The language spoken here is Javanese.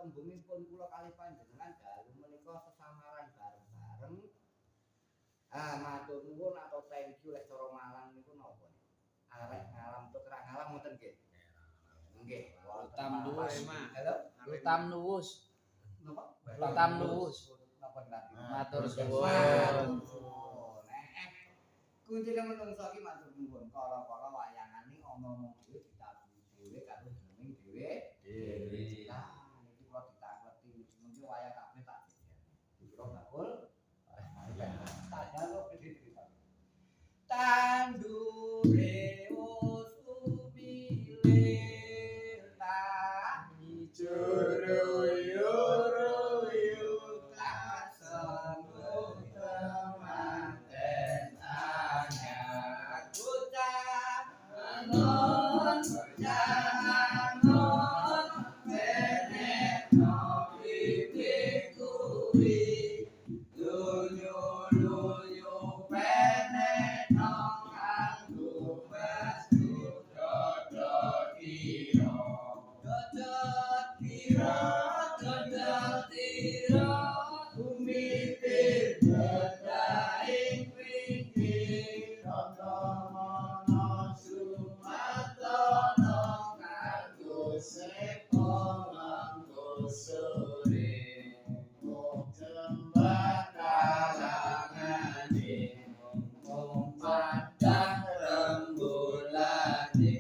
tembungipun kula kalih panjenengan dalu menika sesamaran bareng-bareng. Matur nuwun atau thank you lek cara Malang niku napa niku? Arek ngalam tukerak ngalam ngoten nggih. Nggih, Lutam nuwus. Halo? Lutam nuwus. Napa? Lutam nuwus. Napa ngerti? Matur suwun. suwun. Kuncine menungso iki matur nuwun. Kala-kala wayangan iki omong-omong dhewe ditabuhi dhewe karo jeneng dhewe. Lah niki kula ditakleti mungkin wayang kabeh tak jejer. Kira bakul. Tandang kok cerita. Tandure usumilir tak juru-yuru tak sembung temanten anyar bocah anon jangan benek no bibit kuwi luyu penek no kanggo mestu dodot kira dodot kira kumitir bedaing pinggir rotomono sumatono kanggo sepo nganggo sore jembatalangane mumpung padang rembulane